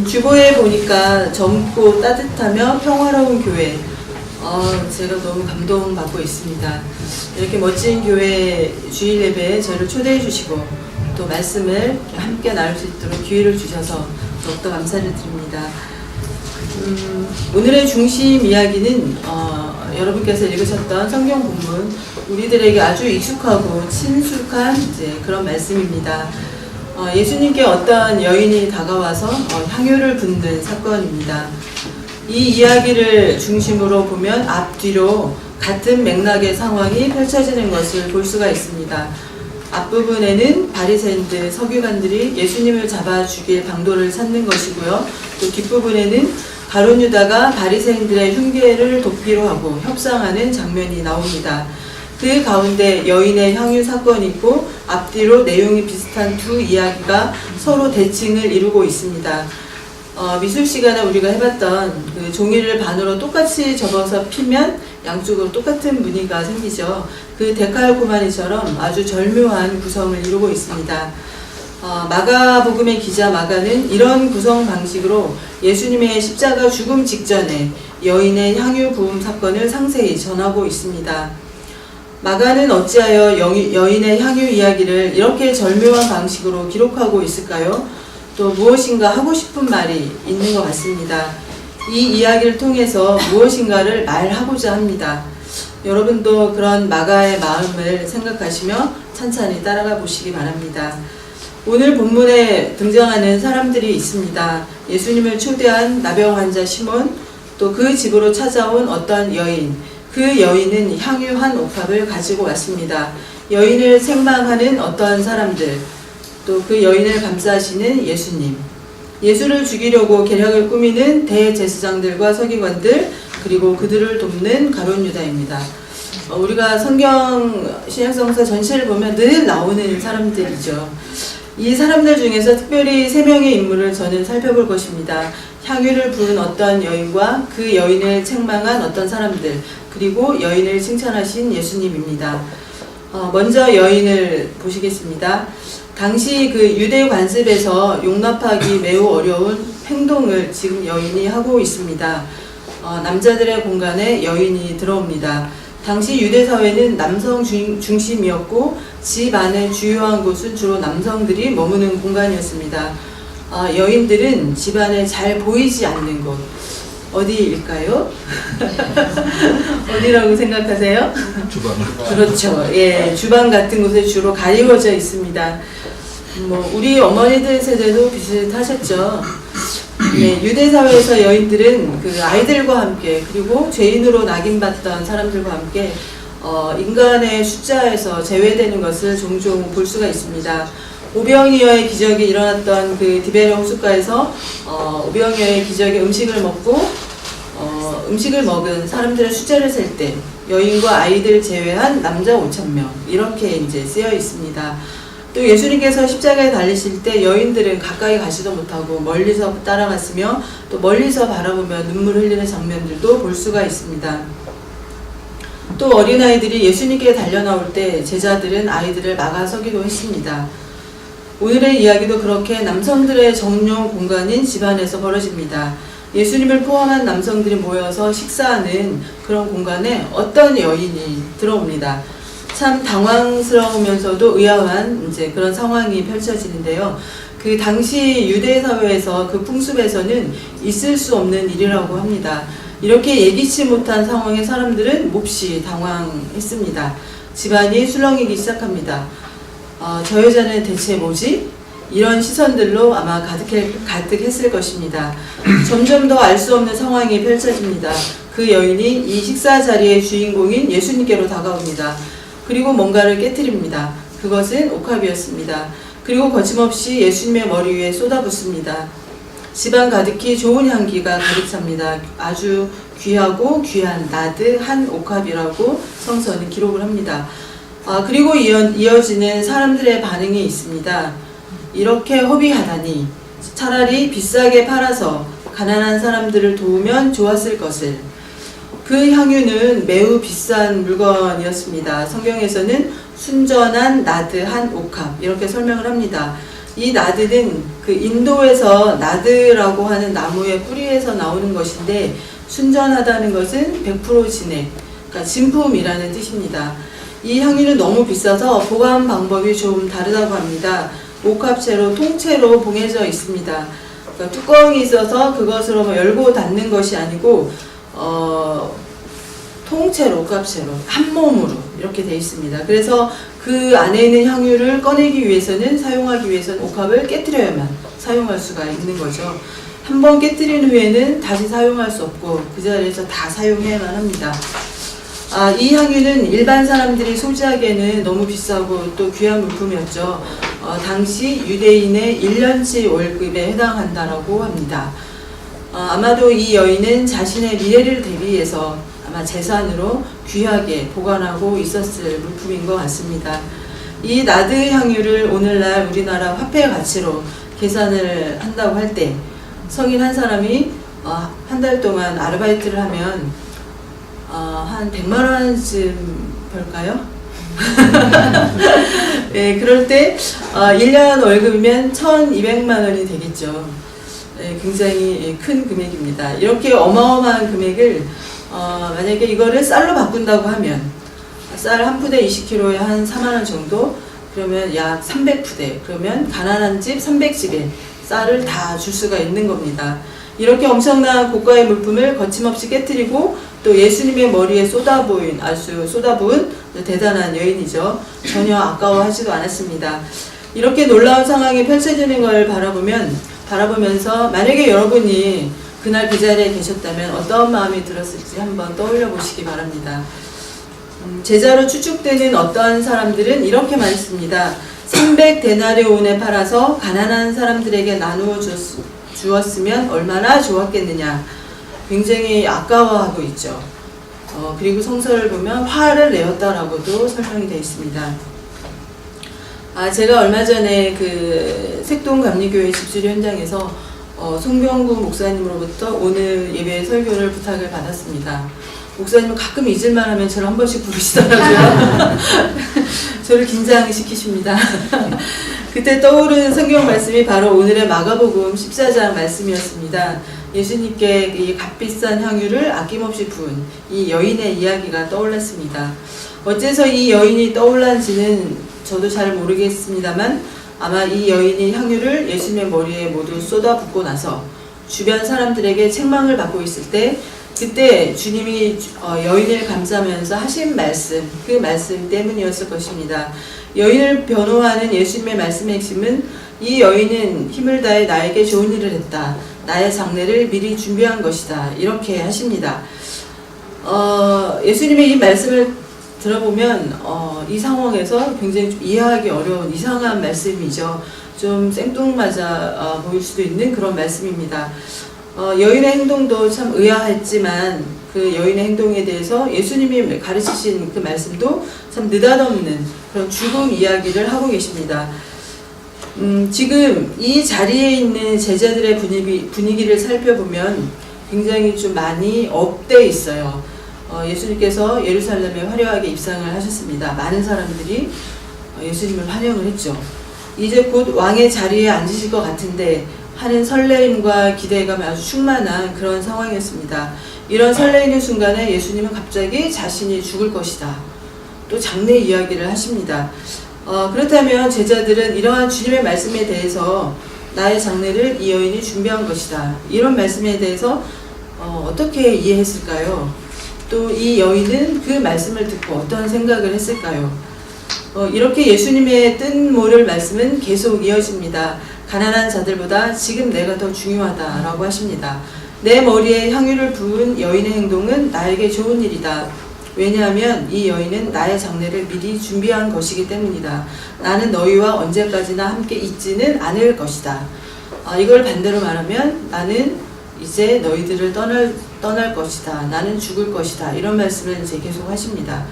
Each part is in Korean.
주보에 보니까 젊고 따뜻하며 평화로운 교회. 제가 너무 감동받고 있습니다. 이렇게 멋진 교회 주일 예배에 저를 초대해 주시고 또 말씀을 함께 나눌 수 있도록 기회를 주셔서 더욱더 감사를 드립니다. 오늘의 중심 이야기는 여러분께서 읽으셨던 성경 본문, 우리들에게 아주 익숙하고 친숙한 그런 말씀입니다. 예수님께 어떤 여인이 다가와서 향유를 붓는 사건입니다. 이 이야기를 중심으로 보면 앞뒤로 같은 맥락의 상황이 펼쳐지는 것을 볼 수가 있습니다. 앞부분에는 바리새인들, 서기관들이 예수님을 잡아 죽일 방도를 찾는 것이고요. 또 뒷부분에는 가룟 유다가 바리새인들의 흉계를 돕기로 하고 협상하는 장면이 나옵니다. 그 가운데 여인의 향유 사건이 있고 앞뒤로 내용이 비슷한 두 이야기가 서로 대칭을 이루고 있습니다. 미술 시간에 우리가 해봤던 그 종이를 반으로 똑같이 접어서 피면 양쪽으로 똑같은 무늬가 생기죠. 그 데칼코마니처럼 아주 절묘한 구성을 이루고 있습니다. 마가복음의 기자 마가는 이런 구성 방식으로 예수님의 십자가 죽음 직전에 여인의 향유 부음 사건을 상세히 전하고 있습니다. 마가는 어찌하여 여인의 향유 이야기를 이렇게 절묘한 방식으로 기록하고 있을까요? 또 무엇인가 하고 싶은 말이 있는 것 같습니다. 이 이야기를 통해서 무엇인가를 말하고자 합니다. 여러분도 그런 마가의 마음을 생각하시며 찬찬히 따라가 보시기 바랍니다. 오늘 본문에 등장하는 사람들이 있습니다. 예수님을 초대한 나병 환자 시몬, 또 그 집으로 찾아온 어떤 여인, 그 여인은 향유 한 옥합을 가지고 왔습니다. 여인을 책망하는 어떤 사람들, 또 그 여인을 감싸시는 예수님, 예수를 죽이려고 계략을 꾸미는 대제사장들과 서기관들, 그리고 그들을 돕는 가룟 유다입니다. 우리가 성경 신약성서 전체를 보면 늘 나오는 사람들이죠. 이 사람들 중에서 특별히 세 명의 인물을 저는 살펴볼 것입니다. 향유를 부은 어떤 여인과 그 여인을 책망한 어떤 사람들, 그리고 여인을 칭찬하신 예수님입니다. 먼저 여인을 보시겠습니다. 당시 그 유대 관습에서 용납하기 매우 어려운 행동을 지금 여인이 하고 있습니다. 남자들의 공간에 여인이 들어옵니다. 당시 유대 사회는 남성 중심이었고 집 안의 주요한 곳은 주로 남성들이 머무는 공간이었습니다. 여인들은 집 안에 잘 보이지 않는 곳, 어디일까요? 어디라고 생각하세요? 주방. 그렇죠. 예, 주방 같은 곳에 주로 가리워져 있습니다. 우리 어머니들 세대도 비슷하셨죠. 네, 유대 사회에서 여인들은 그 아이들과 함께, 그리고 죄인으로 낙인받던 사람들과 함께 인간의 숫자에서 제외되는 것을 종종 볼 수가 있습니다. 오병이어의 기적이 일어났던 그 디베레 호숫가에서 오병이어의 기적의 음식을 먹은 사람들의 숫자를 셀 때 여인과 아이들 제외한 남자 5,000명, 이렇게 이제 쓰여 있습니다. 또 예수님께서 십자가에 달리실 때 여인들은 가까이 가지도 못하고 멀리서 따라갔으며 또 멀리서 바라보며 눈물 흘리는 장면들도 볼 수가 있습니다. 또 어린아이들이 예수님께 달려나올 때 제자들은 아이들을 막아서기도 했습니다. 오늘의 이야기도 그렇게 남성들의 정용 공간인 집안에서 벌어집니다. 예수님을 포함한 남성들이 모여서 식사하는 그런 공간에 어떤 여인이 들어옵니다. 참 당황스러우면서도 의아한 그런 상황이 펼쳐지는데요. 그 당시 유대 사회에서 그 풍습에서는 있을 수 없는 일이라고 합니다. 이렇게 예기치 못한 상황에 사람들은 몹시 당황했습니다. 집안이 술렁이기 시작합니다. 저 여자는 대체 뭐지? 이런 시선들로 아마 가득했을 것입니다. 점점 더 알 수 없는 상황이 펼쳐집니다. 그 여인이 이 식사 자리의 주인공인 예수님께로 다가옵니다. 그리고 뭔가를 깨뜨립니다. 그것은 옥합이었습니다. 그리고 거침없이 예수님의 머리 위에 쏟아붓습니다. 집안 가득히 좋은 향기가 가득 찹니다. 아주 귀하고 귀한 나드 한 옥합이라고 성서는 기록을 합니다. 그리고 이어지는 사람들의 반응이 있습니다. 이렇게 허비하다니 차라리 비싸게 팔아서 가난한 사람들을 도우면 좋았을 것을. 그 향유는 매우 비싼 물건이었습니다. 성경에서는 순전한 나드 한 옥합, 이렇게 설명을 합니다. 이 나드는 그 인도에서 나드라고 하는 나무의 뿌리에서 나오는 것인데, 순전하다는 것은 100% 진액, 그러니까 진품이라는 뜻입니다. 이 향유는 너무 비싸서 보관 방법이 좀 다르다고 합니다. 옥합채로 통째로 봉해져 있습니다. 그러니까 뚜껑이 있어서 그것으로 뭐 열고 닫는 것이 아니고 통째로, 옥합채로 한 몸으로 이렇게 되어 있습니다. 그래서 그 안에 있는 향유를 꺼내기 위해서는, 사용하기 위해서는 옥합을 깨트려야만 사용할 수가 있는 거죠. 한번 깨트린 후에는 다시 사용할 수 없고 그 자리에서 다 사용해야만 합니다. 이 향유는 일반 사람들이 소지하기에는 너무 비싸고 또 귀한 물품이었죠. 당시 유대인의 1년치 월급에 해당한다라고 합니다. 아마도 이 여인은 자신의 미래를 대비해서 아마 재산으로 귀하게 보관하고 있었을 물품인 것 같습니다. 이 나드 향유를 오늘날 우리나라 화폐 가치로 계산을 한다고 할 때, 성인 한 사람이 한 달 동안 아르바이트를 하면 한 100만 원쯤 벌까요? 네, 그럴 때 1년 월급이면 1200만 원이 되겠죠. 네, 굉장히 큰 금액입니다. 이렇게 어마어마한 금액을 만약에 이거를 쌀로 바꾼다고 하면, 쌀 한 푸대 20kg에 한 4만 원 정도, 그러면 약 300푸대, 그러면 가난한 집 300집에 쌀을 다 줄 수가 있는 겁니다. 이렇게 엄청난 고가의 물품을 거침없이 깨뜨리고 또 예수님의 머리에 쏟아부은 대단한 여인이죠. 전혀 아까워하지도 않았습니다. 이렇게 놀라운 상황이 펼쳐지는 걸 바라보면서 만약에 여러분이 그날 그 자리에 계셨다면 어떤 마음이 들었을지 한번 떠올려 보시기 바랍니다. 제자로 추측되는 어떠한 사람들은 이렇게 말했습니다. 300데나리온에 팔아서 가난한 사람들에게 나누어 주었으면 얼마나 좋았겠느냐. 굉장히 아까워하고 있죠. 그리고 성서를 보면 화를 내었다라고도 설명이 되어 있습니다. 제가 얼마 전에 그 색동감리교회 집수리 현장에서 송병구 목사님으로부터 오늘 예배 설교를 부탁을 받았습니다. 목사님은 가끔 잊을만 하면 저를 한 번씩 부르시더라고요. 저를 긴장시키십니다. 그때 떠오른 성경 말씀이 바로 오늘의 마가복음 14장 말씀이었습니다. 예수님께 이 값비싼 향유를 아낌없이 부은 이 여인의 이야기가 떠올랐습니다. 어째서 이 여인이 떠올랐는지는 저도 잘 모르겠습니다만, 아마 이 여인이 향유를 예수님의 머리에 모두 쏟아붓고 나서 주변 사람들에게 책망을 받고 있을 때, 그때 주님이 여인을 감싸면서 하신 말씀, 그 말씀 때문이었을 것입니다. 여인을 변호하는 예수님의 말씀의 핵심은, 이 여인은 힘을 다해 나에게 좋은 일을 했다. 나의 장례를 미리 준비한 것이다. 이렇게 하십니다. 예수님의 이 말씀을 들어보면 이 상황에서 굉장히 좀 이해하기 어려운 이상한 말씀이죠. 좀 생뚱맞아 보일 수도 있는 그런 말씀입니다. 여인의 행동도 참 의아했지만 그 여인의 행동에 대해서 예수님이 가르치신 그 말씀도 참 느닷없는 그런 죽음 이야기를 하고 계십니다. 지금 이 자리에 있는 제자들의 분위기를 살펴보면 굉장히 좀 많이 업돼 있어요. 예수님께서 예루살렘에 화려하게 입상을 하셨습니다. 많은 사람들이 예수님을 환영을 했죠. 이제 곧 왕의 자리에 앉으실 것 같은데 하는 설레임과 기대감이 아주 충만한 그런 상황이었습니다. 이런 설레이는 순간에 예수님은 갑자기 자신이 죽을 것이다. 또 장례 이야기를 하십니다. 그렇다면 제자들은 이러한 주님의 말씀에 대해서 나의 장례를 이 여인이 준비한 것이다. 이런 말씀에 대해서 어떻게 이해했을까요? 또 이 여인은 그 말씀을 듣고 어떤 생각을 했을까요? 이렇게 예수님의 뜻모를 말씀은 계속 이어집니다. 가난한 자들보다 지금 내가 더 중요하다라고 하십니다. 내 머리에 향유를 부은 여인의 행동은 나에게 좋은 일이다. 왜냐하면 이 여인은 나의 장례를 미리 준비한 것이기 때문이다. 나는 너희와 언제까지나 함께 있지는 않을 것이다. 이걸 반대로 말하면 나는 이제 너희들을 떠날 것이다. 나는 죽을 것이다. 이런 말씀을 이제 계속 하십니다.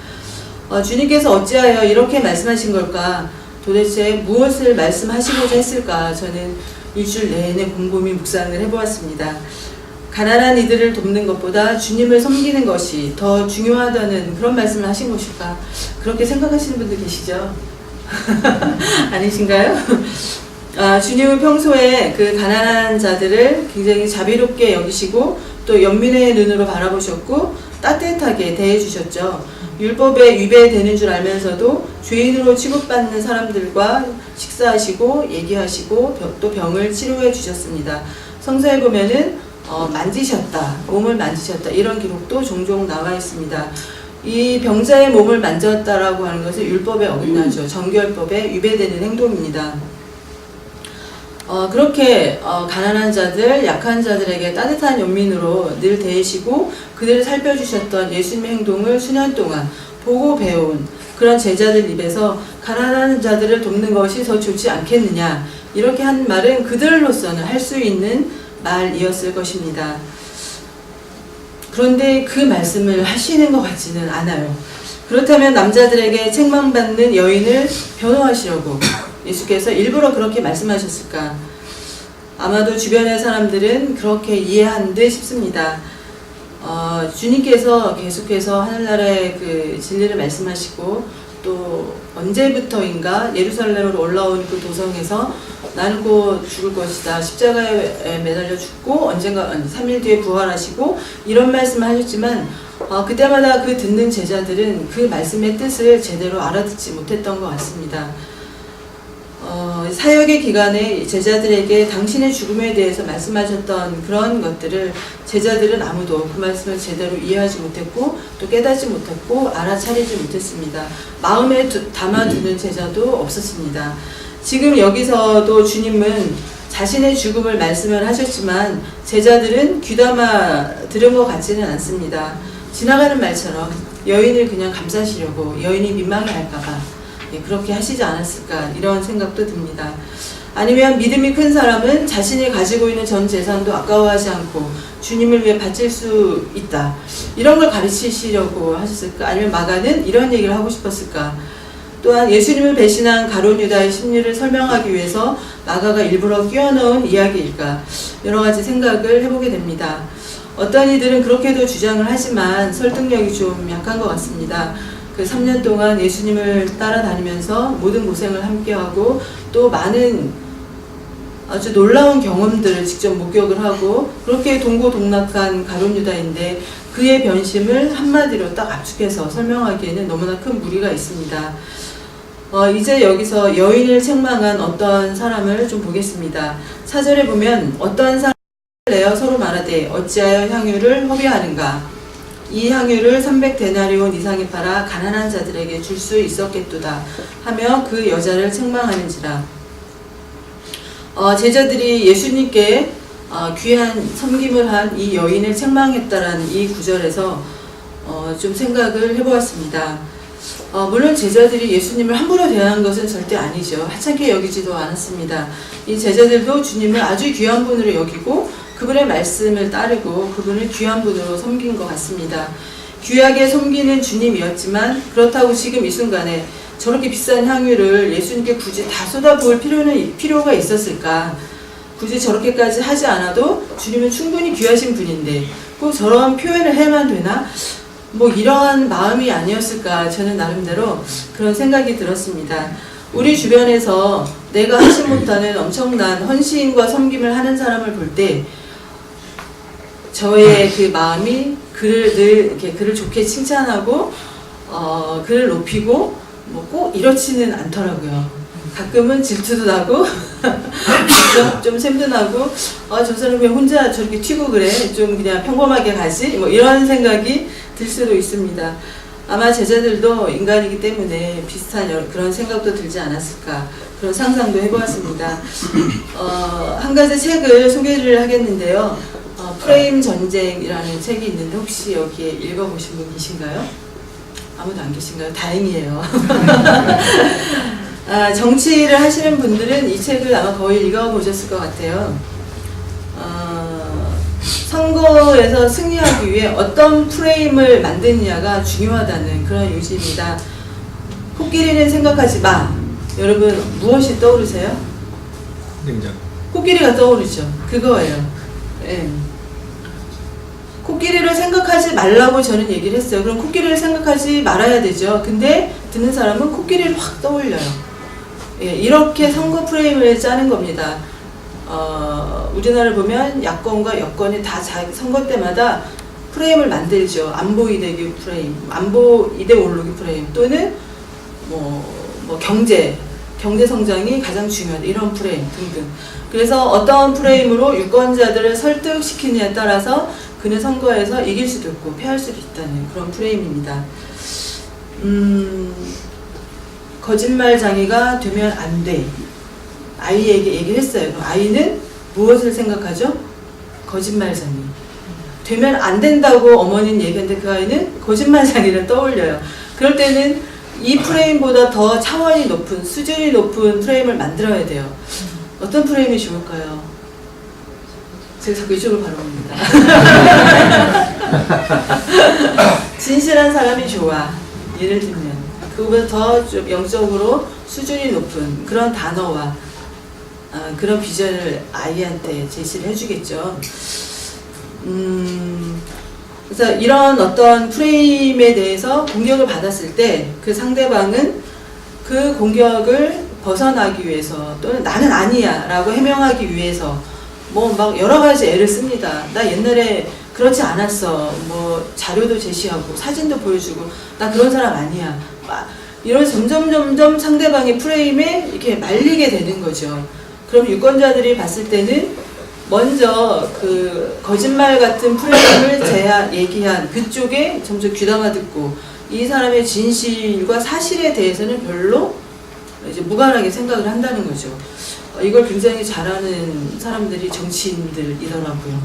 주님께서 어찌하여 이렇게 말씀하신 걸까? 도대체 무엇을 말씀하시고자 했을까? 저는 일주일 내내 곰곰이 묵상을 해보았습니다. 가난한 이들을 돕는 것보다 주님을 섬기는 것이 더 중요하다는 그런 말씀을 하신 것일까? 그렇게 생각하시는 분들 계시죠? 아니신가요? 주님은 평소에 그 가난한 자들을 굉장히 자비롭게 여기시고 또 연민의 눈으로 바라보셨고 따뜻하게 대해주셨죠. 율법에 위배되는 줄 알면서도 죄인으로 취급받는 사람들과 식사하시고 얘기하시고 또 병을 치료해 주셨습니다. 성서에 보면은 만지셨다, 몸을 만지셨다 이런 기록도 종종 나와 있습니다. 이 병자의 몸을 만졌다라고 하는 것은 율법에 어긋나죠. 정결법에 위배되는 행동입니다. 그렇게 가난한 자들, 약한 자들에게 따뜻한 연민으로 늘 대하시고 그들을 살펴주셨던 예수님의 행동을 수년 동안 보고 배운 그런 제자들 입에서 가난한 자들을 돕는 것이 더 좋지 않겠느냐 이렇게 한 말은 그들로서는 할 수 있는 말이었을 것입니다. 그런데 그 말씀을 하시는 것 같지는 않아요. 그렇다면 남자들에게 책망받는 여인을 변호하시려고 예수께서 일부러 그렇게 말씀하셨을까? 아마도 주변의 사람들은 그렇게 이해한 듯 싶습니다. 주님께서 계속해서 하늘나라의 그 진리를 말씀하시고 또 언제부터인가 예루살렘으로 올라온 그 도성에서 나는 곧 죽을 것이다. 십자가에 매달려 죽고 언젠가 3일 뒤에 부활하시고 이런 말씀을 하셨지만 그때마다 그 듣는 제자들은 그 말씀의 뜻을 제대로 알아듣지 못했던 것 같습니다. 사역의 기간에 제자들에게 당신의 죽음에 대해서 말씀하셨던 그런 것들을 제자들은 아무도 그 말씀을 제대로 이해하지 못했고 또 깨닫지 못했고 알아차리지 못했습니다. 마음에 담아두는 제자도 없었습니다. 지금 여기서도 주님은 자신의 죽음을 말씀을 하셨지만 제자들은 귀담아 들은 것 같지는 않습니다. 지나가는 말처럼 여인을 그냥 감싸시려고 여인이 민망해할까봐 그렇게 하시지 않았을까 이런 생각도 듭니다. 아니면 믿음이 큰 사람은 자신이 가지고 있는 전 재산도 아까워하지 않고 주님을 위해 바칠 수 있다 이런 걸 가르치시려고 하셨을까? 아니면 마가는 이런 얘기를 하고 싶었을까? 또한 예수님을 배신한 가룟 유다의 심리를 설명하기 위해서 마가가 일부러 끼워넣은 이야기일까? 여러 가지 생각을 해보게 됩니다. 어떤 이들은 그렇게도 주장을 하지만 설득력이 좀 약한 것 같습니다. 그 3년 동안 예수님을 따라다니면서 모든 고생을 함께하고 또 많은 아주 놀라운 경험들을 직접 목격을 하고 그렇게 동고동락한 가룟 유다인데 그의 변심을 한마디로 딱 압축해서 설명하기에는 너무나 큰 무리가 있습니다. 이제 여기서 여인을 책망한 어떤 사람을 좀 보겠습니다. 4절에 보면 어떤 사람을 내어 서로 말하되 어찌하여 향유를 허비하는가 이 향유를 300데나리온 이상에 팔아 가난한 자들에게 줄 수 있었겠도다 하며 그 여자를 책망하는지라. 제자들이 예수님께 귀한 섬김을 한 이 여인을 책망했다라는 이 구절에서 좀 생각을 해보았습니다. 물론 제자들이 예수님을 함부로 대하는 것은 절대 아니죠. 하찮게 여기지도 않았습니다. 이 제자들도 주님을 아주 귀한 분으로 여기고 그분의 말씀을 따르고 그분을 귀한 분으로 섬긴 것 같습니다. 귀하게 섬기는 주님이었지만 그렇다고 지금 이 순간에 저렇게 비싼 향유를 예수님께 굳이 다 쏟아부을 필요가 있었을까? 굳이 저렇게까지 하지 않아도 주님은 충분히 귀하신 분인데 꼭 저런 표현을 해만 되나? 이러한 마음이 아니었을까? 저는 나름대로 그런 생각이 들었습니다. 우리 주변에서 내가 하지 못하는 엄청난 헌신과 섬김을 하는 사람을 볼 때 저의 그 마음이 그를 좋게 칭찬하고 그를 높이고 꼭 이렇지는 않더라고요. 가끔은 질투도 나고 좀 샘도 나고 저 사람 왜 혼자 저렇게 튀고 그래? 좀 그냥 평범하게 가지? 이런 생각이 들 수도 있습니다. 아마 제자들도 인간이기 때문에 비슷한 그런 생각도 들지 않았을까 그런 상상도 해보았습니다. 한 가지 책을 소개를 하겠는데요. 프레임 전쟁이라는 책이 있는데 혹시 여기에 읽어보신 분 계신가요? 아무도 안 계신가요? 다행이에요. 정치를 하시는 분들은 이 책을 아마 거의 읽어보셨을 것 같아요. 선거에서 승리하기 위해 어떤 프레임을 만드느냐가 중요하다는 그런 요지입니다. 코끼리는 생각하지 마. 여러분 무엇이 떠오르세요? 냉장. 코끼리가 떠오르죠. 그거예요. 네. 코끼리를 생각하지 말라고 저는 얘기를 했어요. 그럼 코끼리를 생각하지 말아야 되죠. 근데 듣는 사람은 코끼리를 확 떠올려요. 예, 이렇게 선거 프레임을 짜는 겁니다. 우리나라를 보면 야권과 여권이 다 선거 때마다 프레임을 만들죠. 안보 이데올로기 프레임, 안보 이데올로기 프레임 또는 경제 성장이 가장 중요하다 이런 프레임 등등. 그래서 어떤 프레임으로 유권자들을 설득시키느냐에 따라서 그는 선거에서 이길 수도 있고 패할 수도 있다는 그런 프레임입니다. 거짓말장애가 되면 안 돼. 아이에게 얘기를 했어요. 그럼 아이는 무엇을 생각하죠? 거짓말장애. 되면 안 된다고 어머니는 얘기했는데 그 아이는 거짓말장애를 떠올려요. 그럴 때는 이 프레임보다 더 차원이 높은, 수준이 높은 프레임을 만들어야 돼요. 어떤 프레임이 좋을까요? 제가 자꾸 이쪽으로 바라봅니다. 진실한 사람이 좋아. 예를 들면 그거보다 더 좀 영적으로 수준이 높은 그런 단어와 그런 비전을 아이한테 제시를 해주겠죠. 그래서 이런 어떤 프레임에 대해서 공격을 받았을 때 그 상대방은 그 공격을 벗어나기 위해서 또는 나는 아니야 라고 해명하기 위해서 막 여러 가지 애를 씁니다. 나 옛날에 그렇지 않았어. 자료도 제시하고 사진도 보여주고 나 그런 사람 아니야. 이런 점점 상대방의 프레임에 이렇게 말리게 되는 거죠. 그럼 유권자들이 봤을 때는 먼저 그 거짓말 같은 프레임을 얘기한 그쪽에 점점 귀담아 듣고 이 사람의 진실과 사실에 대해서는 별로 이제 무관하게 생각을 한다는 거죠. 이걸 굉장히 잘하는 사람들이 정치인들이더라고요.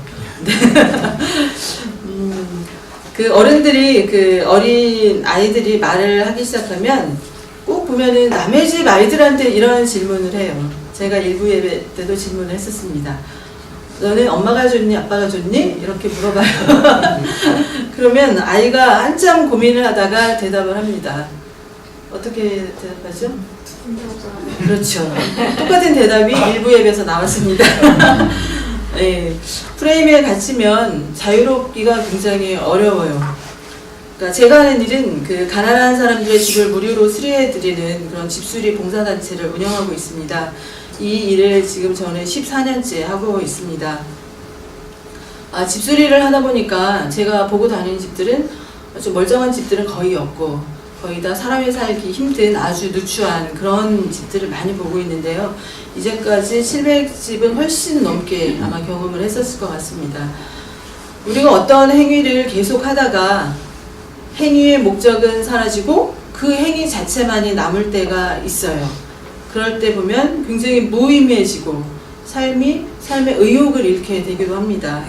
그 어른들이 그 어린 아이들이 말을 하기 시작하면 꼭 보면은 남의 집 아이들한테 이런 질문을 해요. 제가 일부 예배 때도 질문을 했었습니다. 너는 엄마가 좋니 아빠가 좋니? 이렇게 물어봐요. 그러면 아이가 한참 고민을 하다가 대답을 합니다. 어떻게 대답하죠? 그렇죠. 똑같은 대답이 일부 예배에서 나왔습니다. 네, 프레임에 갇히면 자유롭기가 굉장히 어려워요. 그러니까 제가 하는 일은 그 가난한 사람들의 집을 무료로 수리해드리는 그런 집수리 봉사단체를 운영하고 있습니다. 이 일을 지금 저는 14년째 하고 있습니다. 집수리를 하다 보니까 제가 보고 다니는 집들은 좀 멀쩡한 집들은 거의 없고 거의 다 사람이 살기 힘든 아주 누추한 그런 집들을 많이 보고 있는데요. 이제까지 700집은 훨씬 넘게 아마 경험을 했었을 것 같습니다. 우리가 어떤 행위를 계속 하다가 행위의 목적은 사라지고 그 행위 자체만이 남을 때가 있어요. 그럴 때 보면 굉장히 무의미해지고 삶의 의욕을 잃게 되기도 합니다.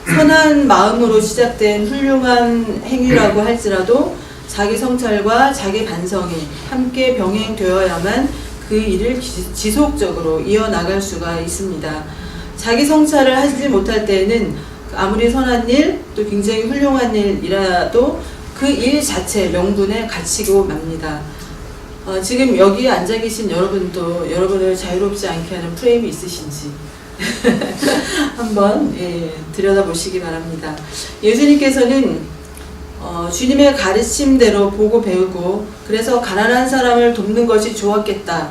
선한 마음으로 시작된 훌륭한 행위라고 할지라도 자기 성찰과 자기 반성이 함께 병행되어야만 그 일을 지속적으로 이어나갈 수가 있습니다. 자기 성찰을 하지 못할 때에는 아무리 선한 일, 또 굉장히 훌륭한 일이라도 그 일 자체 명분에 갇히고 맙니다. 지금 여기 앉아 계신 여러분도 여러분을 자유롭지 않게 하는 프레임이 있으신지 한번 들여다보시기 바랍니다. 예수님께서는 주님의 가르침대로 보고 배우고 그래서 가난한 사람을 돕는 것이 좋았겠다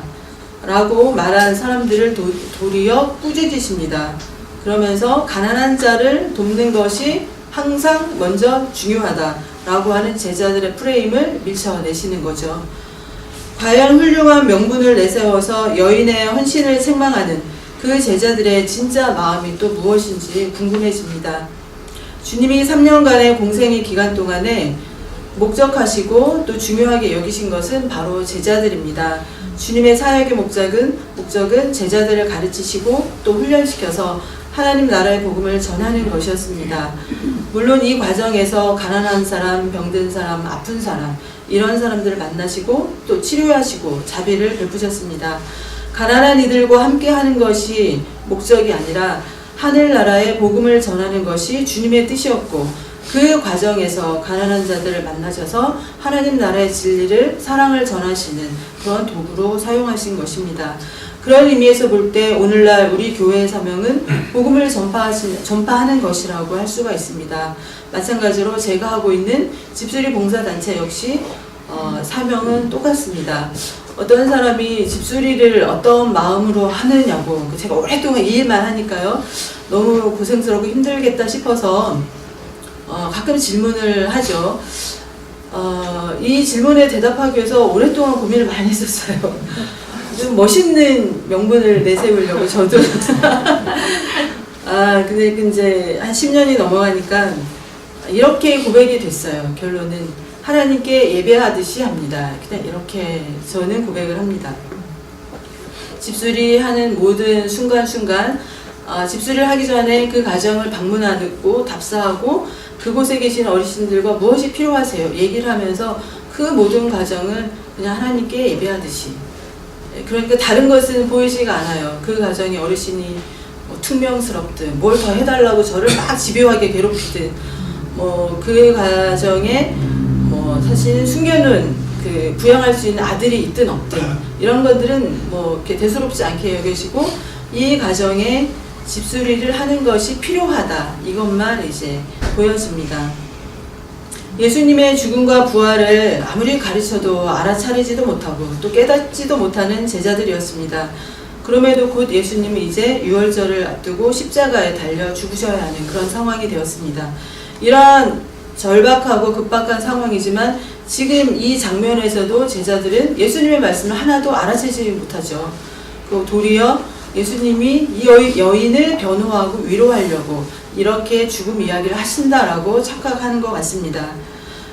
라고 말한 사람들을 도리어 꾸짖으십니다. 그러면서 가난한 자를 돕는 것이 항상 먼저 중요하다 라고 하는 제자들의 프레임을 밀쳐내시는 거죠. 과연 훌륭한 명분을 내세워서 여인의 헌신을 책망하는 그 제자들의 진짜 마음이 또 무엇인지 궁금해집니다. 주님이 3년간의 공생의 기간 동안에 목적하시고 또 중요하게 여기신 것은 바로 제자들입니다. 주님의 사역의 목적은 제자들을 가르치시고 또 훈련시켜서 하나님 나라의 복음을 전하는 것이었습니다. 물론 이 과정에서 가난한 사람, 병든 사람, 아픈 사람 이런 사람들을 만나시고 또 치료하시고 자비를 베푸셨습니다. 가난한 이들과 함께 하는 것이 목적이 아니라 하늘나라의 복음을 전하는 것이 주님의 뜻이었고 그 과정에서 가난한 자들을 만나셔서 하나님 나라의 진리를 사랑을 전하시는 그런 도구로 사용하신 것입니다. 그런 의미에서 볼 때 오늘날 우리 교회의 사명은 복음을 전파하는 것이라고 할 수가 있습니다. 마찬가지로 제가 하고 있는 집수리 봉사단체 역시 사명은 똑같습니다. 어떤 사람이 집수리를 어떤 마음으로 하느냐고, 제가 오랫동안 이 일만 하니까요 너무 고생스럽고 힘들겠다 싶어서 가끔 질문을 하죠. 이 질문에 대답하기 위해서 오랫동안 고민을 많이 했었어요. 좀 멋있는 명분을 내세우려고 저도 근데 이제 한 10년이 넘어가니까 이렇게 고백이 됐어요. 결론은 하나님께 예배하듯이 합니다. 그냥 이렇게 저는 고백을 합니다. 집수리하는 모든 순간순간 집수리를 하기 전에 그 가정을 방문하고 답사하고 그곳에 계신 어르신들과 무엇이 필요하세요? 얘기를 하면서 그 모든 가정을 그냥 하나님께 예배하듯이, 그러니까 다른 것은 보이지가 않아요. 그 가정의 어르신이 퉁명스럽든 뭘 더 해달라고 저를 막 집요하게 괴롭히든 그 가정에 사실 숨겨놓은 부양할 수 있는 아들이 있든 없든 이런 것들은 이렇게 대수롭지 않게 여겨지고 이 가정에 집수리를 하는 것이 필요하다, 이것만 이제 보여집니다. 예수님의 죽음과 부활을 아무리 가르쳐도 알아차리지도 못하고 또 깨닫지도 못하는 제자들이었습니다. 그럼에도 곧 예수님은 이제 유월절을 앞두고 십자가에 달려 죽으셔야 하는 그런 상황이 되었습니다. 이러한 절박하고 급박한 상황이지만 지금 이 장면에서도 제자들은 예수님의 말씀을 하나도 알아채지 못하죠. 도리어 예수님이 이 여인을 변호하고 위로하려고 이렇게 죽음 이야기를 하신다라고 착각하는 것 같습니다.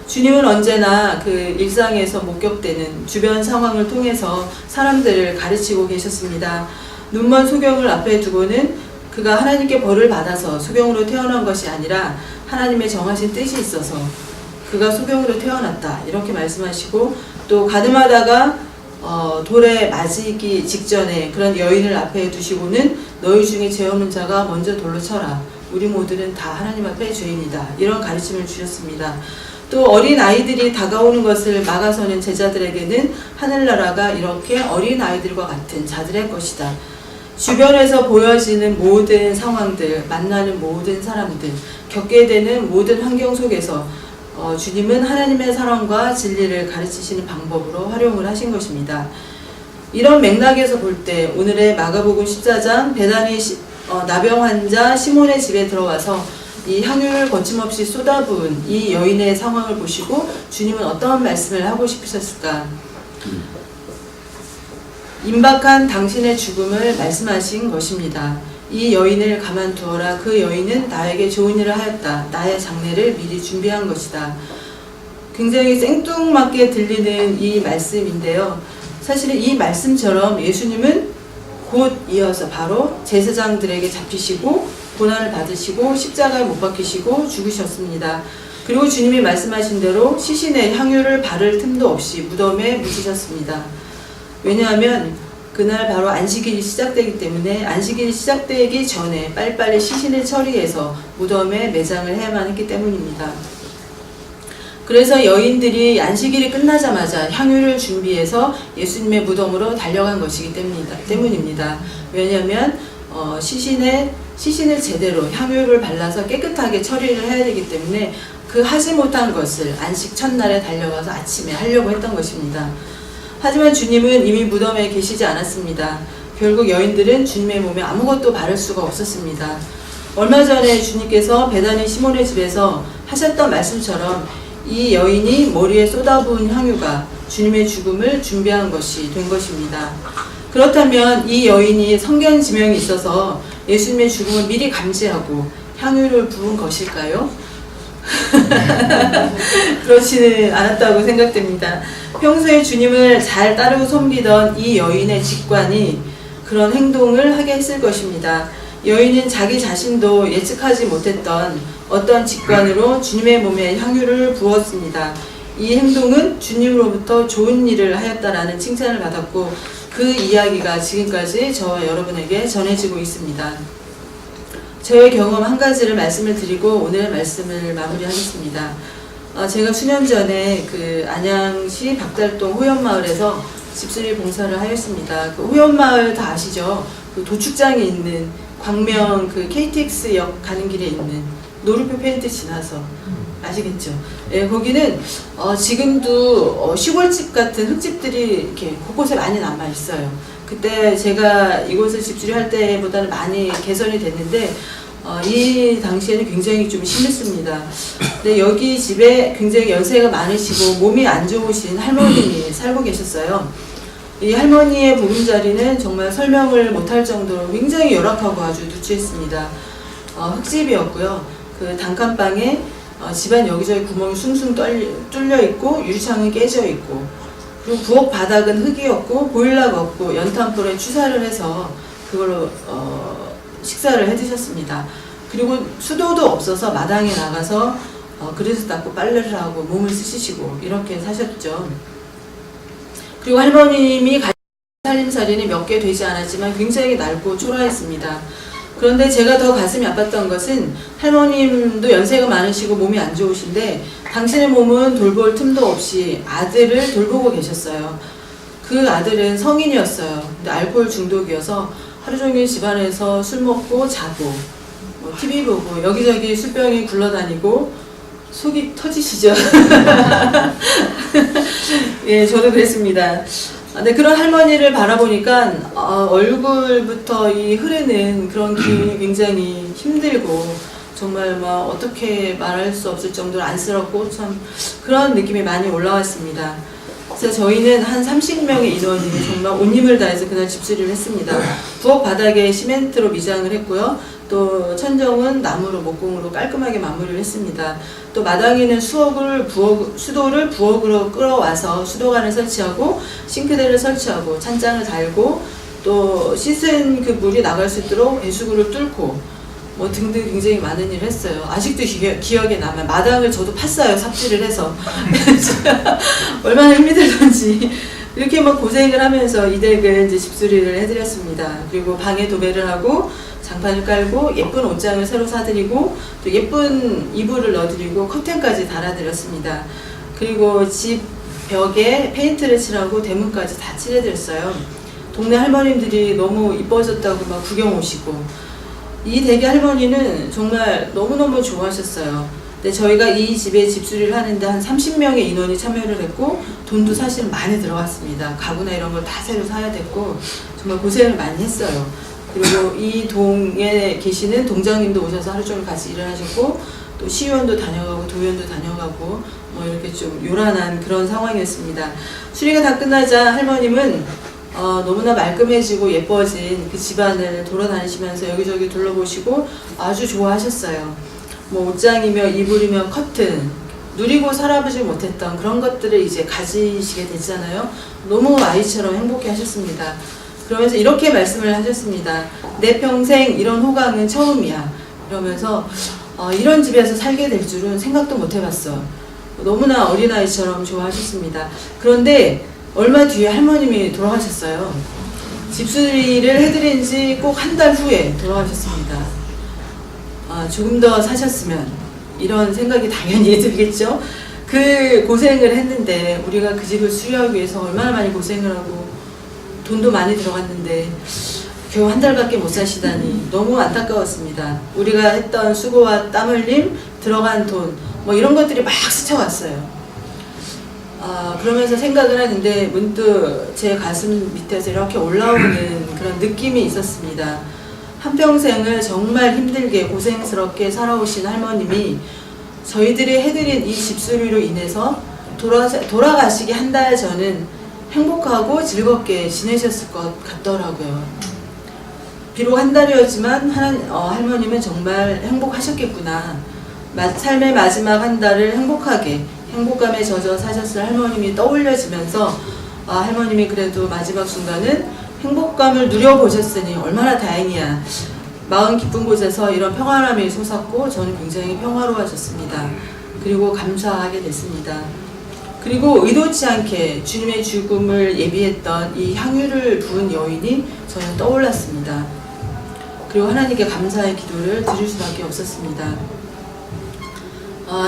주님은 언제나 그 일상에서 목격되는 주변 상황을 통해서 사람들을 가르치고 계셨습니다. 눈먼 소경을 앞에 두고는 그가 하나님께 벌을 받아서 소경으로 태어난 것이 아니라 하나님의 정하신 뜻이 있어서 그가 소경으로 태어났다, 이렇게 말씀하시고, 또 가늠하다가 돌에 맞이기 직전에 그런 여인을 앞에 두시고는 너희 중에 죄 없는 자가 먼저 돌로 쳐라, 우리 모두는 다 하나님 앞에 죄인이다, 이런 가르침을 주셨습니다. 또 어린 아이들이 다가오는 것을 막아서는 제자들에게는 하늘나라가 이렇게 어린 아이들과 같은 자들의 것이다. 주변에서 보여지는 모든 상황들, 만나는 모든 사람들, 겪게 되는 모든 환경 속에서 주님은 하나님의 사랑과 진리를 가르치시는 방법으로 활용을 하신 것입니다. 이런 맥락에서 볼 때 오늘의 마가복음 14장 베다니 나병 환자 시몬의 집에 들어와서 이 향유를 거침없이 쏟아부은 이 여인의 상황을 보시고 주님은 어떤 말씀을 하고 싶으셨을까? 임박한 당신의 죽음을 말씀하신 것입니다. 이 여인을 가만두어라. 그 여인은 나에게 좋은 일을 하였다. 나의 장례를 미리 준비한 것이다. 굉장히 생뚱맞게 들리는 이 말씀인데요. 사실은 이 말씀처럼 예수님은 곧 이어서 바로 제사장들에게 잡히시고 고난을 받으시고 십자가에 못 박히시고 죽으셨습니다. 그리고 주님이 말씀하신 대로 시신에 향유를 바를 틈도 없이 무덤에 묻히셨습니다. 왜냐하면 그날 바로 안식일이 시작되기 때문에 안식일이 시작되기 전에 빨리빨리 시신을 처리해서 무덤에 매장을 해야만 했기 때문입니다. 그래서 여인들이 안식일이 끝나자마자 향유를 준비해서 예수님의 무덤으로 달려간 것이기 때문입니다. 왜냐하면 시신을 제대로 향유를 발라서 깨끗하게 처리를 해야 되기 때문에 그 하지 못한 것을 안식 첫날에 달려가서 아침에 하려고 했던 것입니다. 하지만 주님은 이미 무덤에 계시지 않았습니다. 결국 여인들은 주님의 몸에 아무것도 바를 수가 없었습니다. 얼마 전에 주님께서 베다니 시몬의 집에서 하셨던 말씀처럼 이 여인이 머리에 쏟아부은 향유가 주님의 죽음을 준비한 것이 된 것입니다. 그렇다면 이 여인이 성견 지명이 있어서 예수님의 죽음을 미리 감지하고 향유를 부은 것일까요? 그렇지는 않았다고 생각됩니다. 평소에 주님을 잘 따르고 섬기던 이 여인의 직관이 그런 행동을 하게 했을 것입니다. 여인은 자기 자신도 예측하지 못했던 어떤 직관으로 주님의 몸에 향유를 부었습니다. 이 행동은 주님으로부터 좋은 일을 하였다라는 칭찬을 받았고 그 이야기가 지금까지 저와 여러분에게 전해지고 있습니다. 저의 경험 한 가지를 말씀을 드리고 오늘의 말씀을 마무리하겠습니다. 제가 수년 전에 그 안양시 박달동 호연마을에서 집수리 봉사를 하였습니다. 그 호연마을 다 아시죠? 그 도축장에 있는 광명 그 KTX역 가는 길에 있는 노루표 페인트 지나서 아시겠죠? 예, 거기는 지금도 시골집 같은 흙집들이 이렇게 곳곳에 많이 남아 있어요. 그때 제가 이곳을 집수리할 때보다는 많이 개선이 됐는데 이 당시에는 굉장히 좀 심했습니다. 근데 여기 집에 굉장히 연세가 많으시고 몸이 안 좋으신 할머님이 살고 계셨어요. 이 할머니의 보금자리는 정말 설명을 못할 정도로 굉장히 열악하고 아주 누추했습니다. 흙집이었고요. 그 단칸방에 집안 여기저기 구멍이 숭숭 뚫려 있고 유리창은 깨져 있고, 그리고 부엌 바닥은 흙이었고 보일러가 없고 연탄불에 취사를 해서 그걸로 식사를 해 드셨습니다. 그리고 수도도 없어서 마당에 나가서 그릇을 닦고 빨래를 하고 몸을 씻으시고 이렇게 사셨죠. 그리고 할머님이 살림살이는 몇 개 되지 않았지만 굉장히 낡고 초라했습니다. 그런데 제가 더 가슴이 아팠던 것은 할머님도 연세가 많으시고 몸이 안 좋으신데 당신의 몸은 돌볼 틈도 없이 아들을 돌보고 계셨어요. 그 아들은 성인이었어요. 근데 알코올 중독이어서 하루 종일 집안에서 술 먹고 자고 TV 보고 여기저기 술병이 굴러다니고 속이 터지시죠? 예, 저도 그랬습니다. 네, 그런 할머니를 바라보니까 얼굴부터 이 흐르는 그런 기운이 굉장히 힘들고 정말 막 어떻게 말할 수 없을 정도로 안쓰럽고 참 그런 느낌이 많이 올라왔습니다. 그래서 저희는 한 30명의 인원이 정말 온 힘을 다해서 그날 집수리를 했습니다. 부엌 바닥에 시멘트로 미장을 했고요. 또 천정은 나무로 목공으로 깔끔하게 마무리를 했습니다. 또 마당에는 수도를 부엌으로 끌어와서 수도관을 설치하고 싱크대를 설치하고 찬장을 달고 또 씻은 그 물이 나갈 수 있도록 배수구를 뚫고 뭐 등등 굉장히 많은 일을 했어요. 아직도 기억에 남아요. 마당을 저도 팠어요. 삽질을 해서. 얼마나 힘이 들던지. 이렇게 막 고생을 하면서 이 댁을 이제 집수리를 해드렸습니다. 그리고 방에 도배를 하고 장판을 깔고 예쁜 옷장을 새로 사드리고 또 예쁜 이불을 넣어드리고 커튼까지 달아드렸습니다. 그리고 집 벽에 페인트를 칠하고 대문까지 다 칠해드렸어요. 동네 할머님들이 너무 이뻐졌다고 막 구경 오시고 이 댁의 할머니는 정말 너무너무 좋아하셨어요. 근데 저희가 이 집에 집수리를 하는데 한 30명의 인원이 참여를 했고 돈도 사실 많이 들어갔습니다. 가구나 이런 걸 다 새로 사야 됐고 정말 고생을 많이 했어요. 그리고 이 동에 계시는 동장님도 오셔서 하루 종일 같이 일을 하셨고 또 시의원도 다녀가고 도의원도 다녀가고 뭐 이렇게 좀 요란한 그런 상황이었습니다. 수리가 다 끝나자 할머님은 너무나 말끔해지고 예뻐진 그 집안을 돌아다니시면서 여기저기 둘러보시고 아주 좋아하셨어요. 뭐 옷장이며 이불이며 커튼, 누리고 살아보지 못했던 그런 것들을 이제 가지시게 됐잖아요. 너무 아이처럼 행복해 하셨습니다. 그러면서 이렇게 말씀을 하셨습니다. 내 평생 이런 호강은 처음이야. 이러면서 이런 집에서 살게 될 줄은 생각도 못 해봤어. 너무나 어린아이처럼 좋아하셨습니다. 그런데 얼마 뒤에 할머님이 돌아가셨어요. 집수리를 해드린 지 꼭 한 달 후에 돌아가셨습니다. 조금 더 사셨으면 이런 생각이 당연히 들겠죠. 그 고생을 했는데 우리가 그 집을 수리하기 위해서 얼마나 많이 고생을 하고 돈도 많이 들어갔는데 겨우 한 달밖에 못 사시다니 너무 안타까웠습니다. 우리가 했던 수고와 땀 흘림, 들어간 돈 뭐 이런 것들이 막 스쳐갔어요. 그러면서 생각을 하는데 문득 제 가슴 밑에서 이렇게 올라오는 그런 느낌이 있었습니다. 한평생을 정말 힘들게 고생스럽게 살아오신 할머님이 저희들이 해드린 이 집수리로 인해서 돌아가시기 한 달 전은 행복하고 즐겁게 지내셨을 것 같더라고요. 비록 한 달이었지만 할머님은 정말 행복하셨겠구나. 삶의 마지막 한 달을 행복감에 젖어 사셨을 할머님이 떠올려지면서 할머님이 그래도 마지막 순간은 행복감을 누려보셨으니 얼마나 다행이야. 마음 깊은 곳에서 이런 평안함이 솟았고 저는 굉장히 평화로워졌습니다. 그리고 감사하게 됐습니다. 그리고 의도치 않게 주님의 죽음을 예비했던 이 향유를 부은 여인이 저는 떠올랐습니다. 그리고 하나님께 감사의 기도를 드릴 수밖에 없었습니다.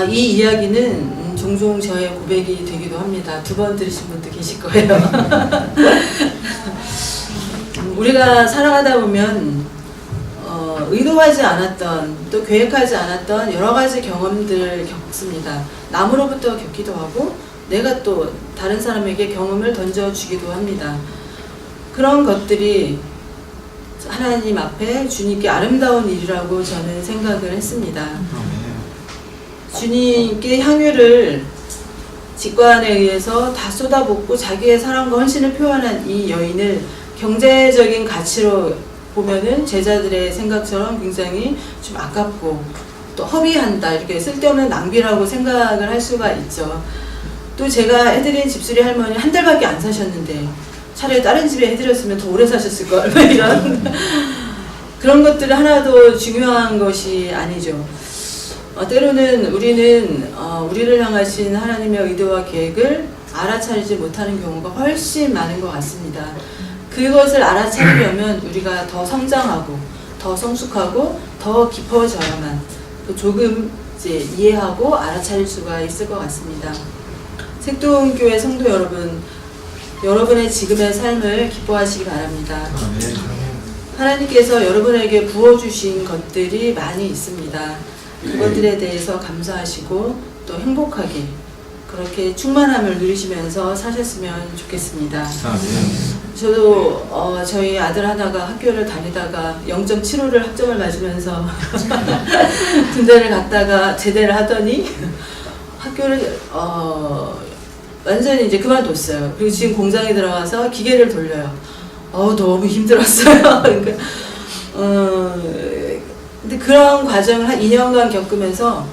이 이야기는 종종 저의 고백이 되기도 합니다. 2번 들으신 분도 계실 거예요. 우리가 살아가다 보면 의도하지 않았던 또 계획하지 않았던 여러 가지 경험들을 겪습니다. 남으로부터 겪기도 하고 내가 또 다른 사람에게 경험을 던져주기도 합니다. 그런 것들이 하나님 앞에 주님께 아름다운 일이라고 저는 생각을 했습니다. 주님께 향유를 직관에 의해서 다 쏟아붓고 자기의 사랑과 헌신을 표현한 이 여인을 경제적인 가치로 보면은 제자들의 생각처럼 굉장히 좀 아깝고 또 허비한다, 이렇게 쓸데없는 낭비라고 생각을 할 수가 있죠. 또 제가 해드린 집수리 할머니 한 달밖에 안 사셨는데 차라리 다른 집에 해드렸으면 더 오래 사셨을 걸, 이런 그런 것들은 하나도 중요한 것이 아니죠. 때로는 우리는 우리를 향하신 하나님의 의도와 계획을 알아차리지 못하는 경우가 훨씬 많은 것 같습니다. 그것을 알아차리려면 우리가 더 성장하고 더 성숙하고 더 깊어져야만 조금 이제 이해하고 알아차릴 수가 있을 것 같습니다. 색동교회 성도 여러분, 여러분의 지금의 삶을 기뻐하시기 바랍니다. 하나님께서 여러분에게 부어주신 것들이 많이 있습니다. 그것들에 대해서 감사하시고 또 행복하게 그렇게 충만함을 누리시면서 사셨으면 좋겠습니다. 저도 저희 아들 하나가 학교를 다니다가 0.75를 학점을 맞으면서 군대를 갔다가 제대를 하더니 학교를 완전히 이제 그만뒀어요. 그리고 지금 공장에 들어가서 기계를 돌려요. 너무 힘들었어요. 그러니까 근데 그런 과정을 한 2년간 겪으면서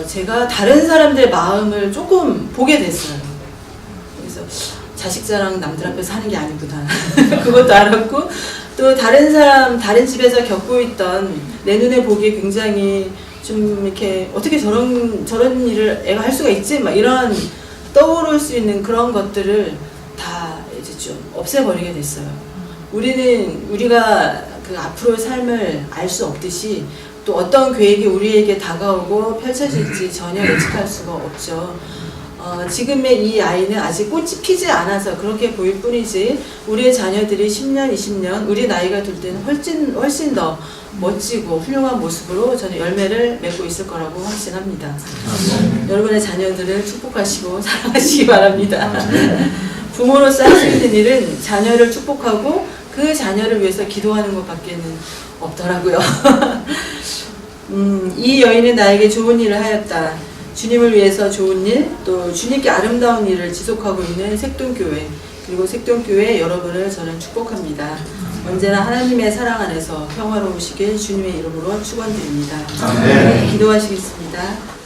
제가 다른 사람들의 마음을 조금 보게 됐어요. 그래서 자식 자랑 남들 앞에서 하는 게 아니구나. 그것도 알았고, 또 다른 사람, 다른 집에서 겪고 있던 내 눈에 보기에 굉장히 좀 이렇게 어떻게 저런 일을 애가 할 수가 있지? 막 이런 떠오를 수 있는 그런 것들을 다 이제 좀 없애버리게 됐어요. 우리가 그 앞으로의 삶을 알 수 없듯이 또 어떤 계획이 우리에게 다가오고 펼쳐질지 전혀 예측할 수가 없죠. 지금의 이 아이는 아직 꽃이 피지 않아서 그렇게 보일 뿐이지 우리의 자녀들이 10년, 20년, 우리 나이가 들 때는 훨씬 더 멋지고 훌륭한 모습으로 저는 열매를 맺고 있을 거라고 확신합니다. 여러분의 자녀들을 축복하시고 사랑하시기 바랍니다. 부모로서 할 수 있는 일은 자녀를 축복하고 그 자녀를 위해서 기도하는 것밖에는 없더라고요. 이 여인은 나에게 좋은 일을 하였다. 주님을 위해서 좋은 일, 또 주님께 아름다운 일을 지속하고 있는 색동교회, 그리고 색동교회 여러분을 저는 축복합니다. 언제나 하나님의 사랑 안에서 평화로우시길 주님의 이름으로 축원드립니다. 기도하시겠습니다.